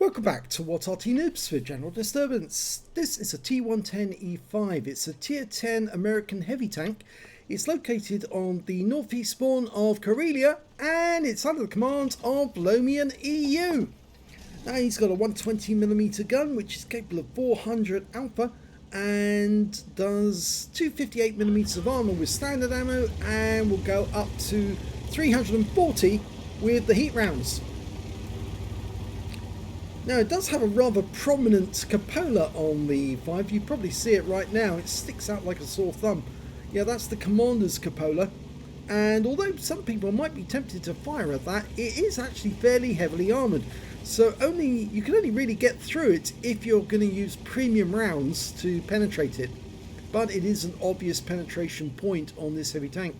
Welcome back to What Arty Noobs for General Disturbance. This is a T110E5. It's a Tier 10 American heavy tank. It's located on the northeast spawn of Karelia and it's under the command of Lomian EU. Now he's got a 120mm gun which is capable of 400 alpha and does 258mm of armor with standard ammo and will go up to 340 with the heat rounds. Now it does have a rather prominent cupola on the E5. You probably see it right now. It sticks out like a sore thumb. Yeah, that's the commander's cupola. And although some people might be tempted to fire at that, it is actually fairly heavily armoured. So you can only really get through it if you're going to use premium rounds to penetrate it. But it is an obvious penetration point on this heavy tank.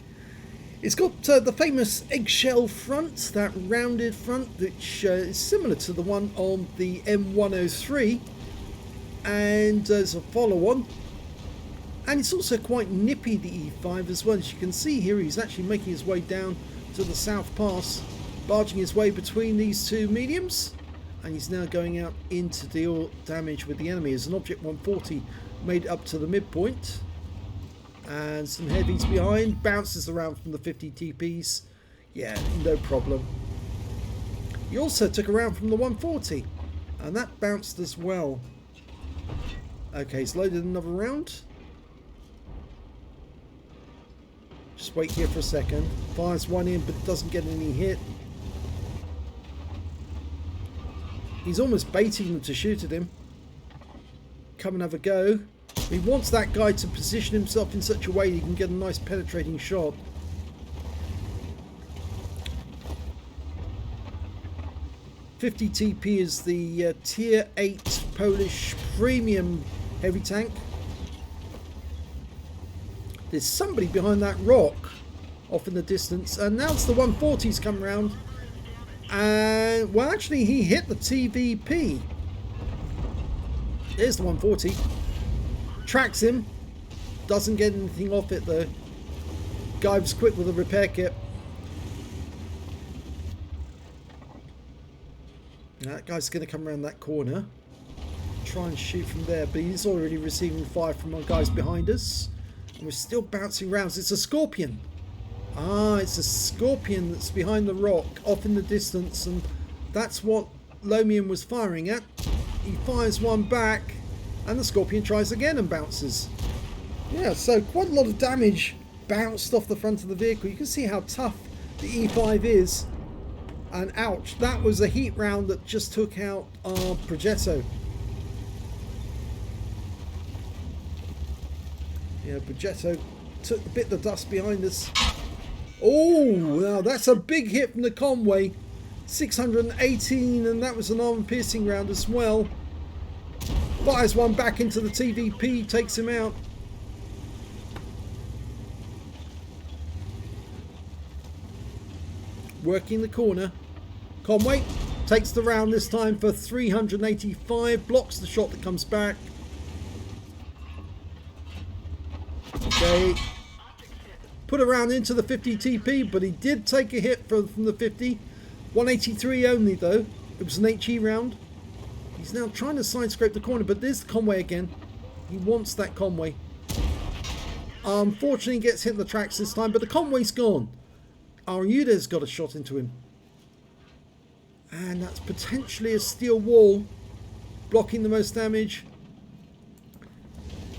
It's got the famous eggshell front, that rounded front, which is similar to the one on the M103, and there's a follow-on. And it's also quite nippy, the E5, as well. As you can see here, he's actually making his way down to the South Pass, barging his way between these two mediums, and he's now going out in to deal damage with the enemy as an Object 140 made up to the midpoint. And some heavies behind, bounces around from the 50 TPs. Yeah, no problem. He also took a round from the 140, and that bounced as well. Okay, he's loaded another round. Just wait here for a second. Fires one in, but doesn't get any hit. He's almost baiting them to shoot at him. Come and have a go. He wants that guy to position himself in such a way he can get a nice penetrating shot. .50 TP is the Tier 8 Polish premium heavy tank. There's somebody behind that rock off in the distance, and now it's the 140's come round. And well, actually he hit the TVP. There's the 140. Tracks him, doesn't get anything off it though. Guy was quick with a repair kit. Now that guy's going to come around that corner, try and shoot from there, but he's already receiving fire from our guys behind us, and we're still bouncing rounds. It's a Scorpion. It's a Scorpion that's behind the rock off in the distance, and that's what Lomian was firing at. He fires one back, and the Scorpion tries again and bounces. Yeah, so quite a lot of damage bounced off the front of the vehicle. You can see how tough the E5 is. And ouch, that was a heat round that just took out our Progetto. Yeah, Progetto took a bit of the dust behind us. Oh, now that's a big hit from the Conway. 618, and that was an armor-piercing round as well. Fires one back into the TVP, takes him out. Working the corner. Conway takes the round this time for 385, blocks the shot that comes back. Okay. Put a round into the 50 TP, but he did take a hit from the 50. 183 only though. It was an HE round. He's now trying to side scrape the corner, but there's the Conway again. He wants that Conway. Unfortunately, he gets hit in the tracks this time, but the Conway's gone. Arty's got a shot into him. And that's potentially a steel wall, blocking the most damage.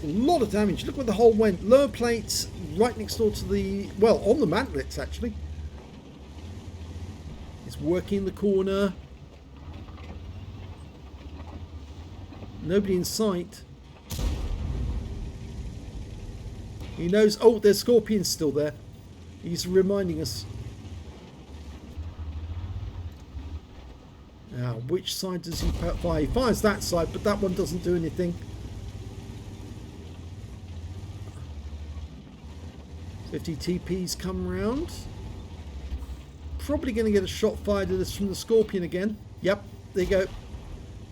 A lot of damage. Look where the hole went. Lower plates right next door to the, well, on the mantlets actually. He's working the corner. Nobody in sight. He knows. Oh, there's Scorpions still there. He's reminding us. Now, which side does he fire? He fires that side, but that one doesn't do anything. 50 TPs come round. Probably going to get a shot fired at us from the Scorpion again. Yep, there you go.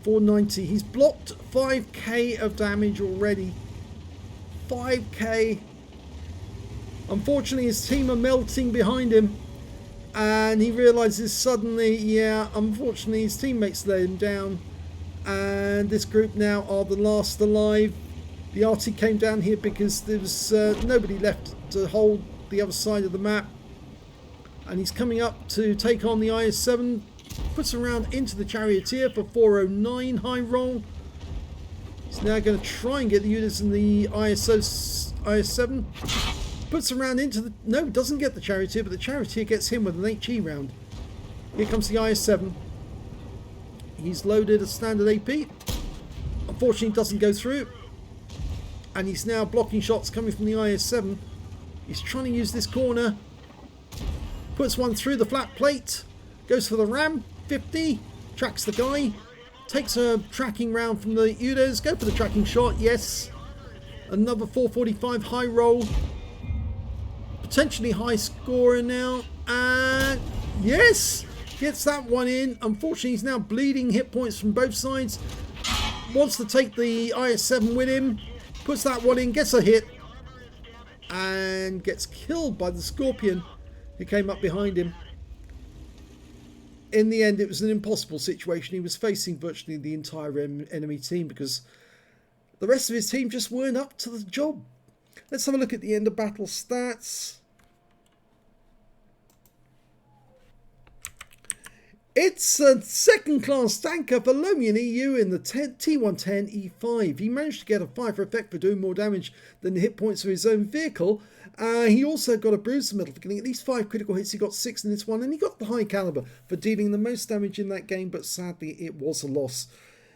490. He's blocked 5k of damage already. 5k. Unfortunately, his team are melting behind him. And he realizes suddenly, yeah, unfortunately his teammates let him down. And this group now are the last alive. The Arty came down here because there was nobody left to hold the other side of the map. And he's coming up to take on the IS-7. Puts a round into the Charioteer for 409 high roll. He's now going to try and get the units in the IS-7. Puts a round into the... No, doesn't get the Charioteer, but the Charioteer gets him with an HE round. Here comes the IS-7. He's loaded a standard AP. Unfortunately, doesn't go through. And he's now blocking shots coming from the IS-7. He's trying to use this corner. Puts one through the flat plate. Goes for the RAM. 50. Tracks the guy. Takes a tracking round from the UDES. Go for the tracking shot. Yes. Another 445 high roll. Potentially high scorer now. And yes! Gets that one in. Unfortunately, he's now bleeding hit points from both sides. Wants to take the IS-7 with him. Puts that one in. Gets a hit. And gets killed by the Scorpion who came up behind him. In the end, it was an impossible situation. He was facing virtually the entire enemy team because the rest of his team just weren't up to the job. Let's have a look at the end of battle stats. It's a second-class tanker for Lomian EU in the T110E5. He managed to get a 5 for effect for doing more damage than the hit points of his own vehicle. He also got a bruiser medal for getting at least 5 critical hits. He got 6 in this one, and he got the high caliber for dealing the most damage in that game, but sadly it was a loss.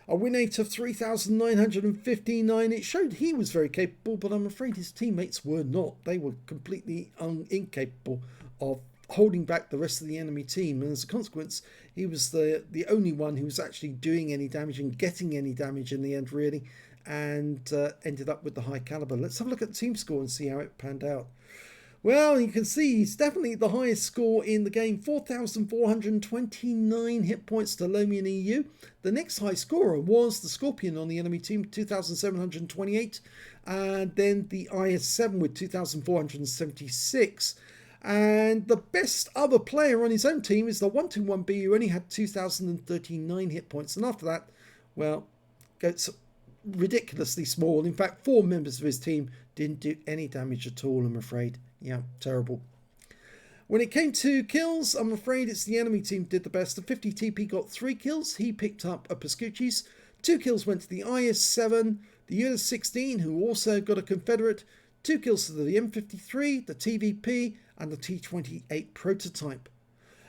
A win rate of 3,959. It showed he was very capable, but I'm afraid his teammates were not. They were completely incapable of holding back the rest of the enemy team, and as a consequence he was the only one who was actually doing any damage and getting any damage in the end, really, and ended up with the high caliber. Let's have a look at the team score and see how it panned out. Well, you can see he's definitely the highest score in the game, 4,429 hit points to Lomian EU. The next high scorer was the Scorpion on the enemy team, 2,728, and then the IS-7 with 2,476. And the best other player on his own team is the 121B, who only had 2,039 hit points. And after that, well, it's ridiculously small. In fact, 4 members of his team didn't do any damage at all, I'm afraid. Yeah, terrible. When it came to kills, I'm afraid it's the enemy team did the best. The 50 TP got 3 kills. He picked up a Pascucci's. 2 kills went to the IS-7, the US-16, who also got a Confederate. 2 kills to the M53, the TVP, and the T28 prototype.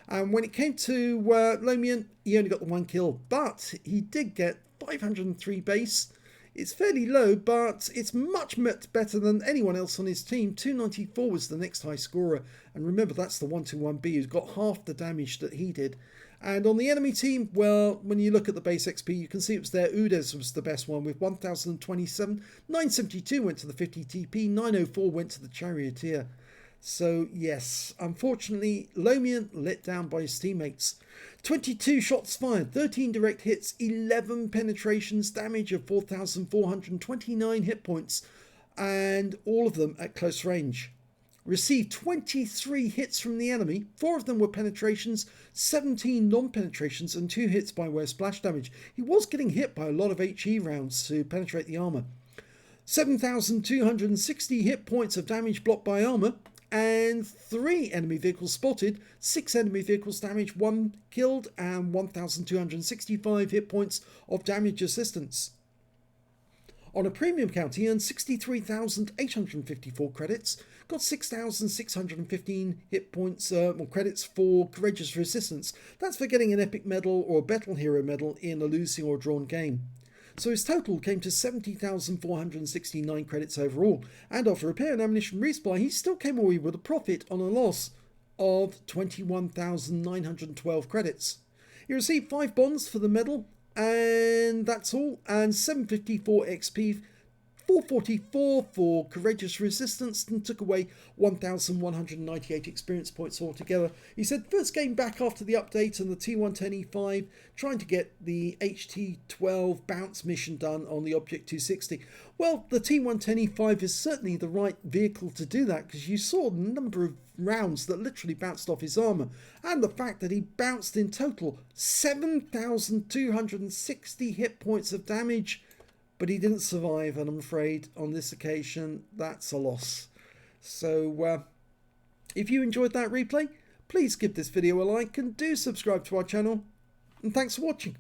And when it came to Lomian, he only got the 1 kill, but he did get 503 base. It's fairly low, but it's much better than anyone else on his team. 294 was the next high scorer, and remember that's the 121B who's got half the damage that he did. And on the enemy team, well, when you look at the base XP, you can see it was there. UDES was the best one with 1,027. 972 went to the 50 TP. 904 went to the Charioteer. So, yes, unfortunately, Lomian let down by his teammates. 22 shots fired, 13 direct hits, 11 penetrations, damage of 4,429 hit points, and all of them at close range. Received 23 hits from the enemy, 4 of them were penetrations, 17 non-penetrations, and 2 hits by way of splash damage. He was getting hit by a lot of HE rounds to penetrate the armour. 7,260 hit points of damage blocked by armour, and 3 enemy vehicles spotted, 6 enemy vehicles damaged, 1 killed, and 1,265 hit points of damage assistance. On a premium count, he earned 63,854 credits, got 6,615 hit points or credits for Courageous Resistance. That's for getting an Epic Medal or a Battle Hero Medal in a losing or drawn game. So his total came to 70,469 credits overall, and after repair and ammunition resupply, he still came away with a profit on a loss of 21,912 credits. He received 5 bonds for the medal, and that's all, and 754 XP, 444 for courageous resistance, and took away 1,198 experience points altogether. He said first game back after the update on the T110E5, trying to get the HT12 bounce mission done on the Object 260. Well, the T110E5 is certainly the right vehicle to do that, because you saw the number of rounds that literally bounced off his armor, and the fact that he bounced in total 7,260 hit points of damage, but he didn't survive, and I'm afraid on this occasion that's a loss. So if you enjoyed that replay, please give this video a like and do subscribe to our channel, and thanks for watching.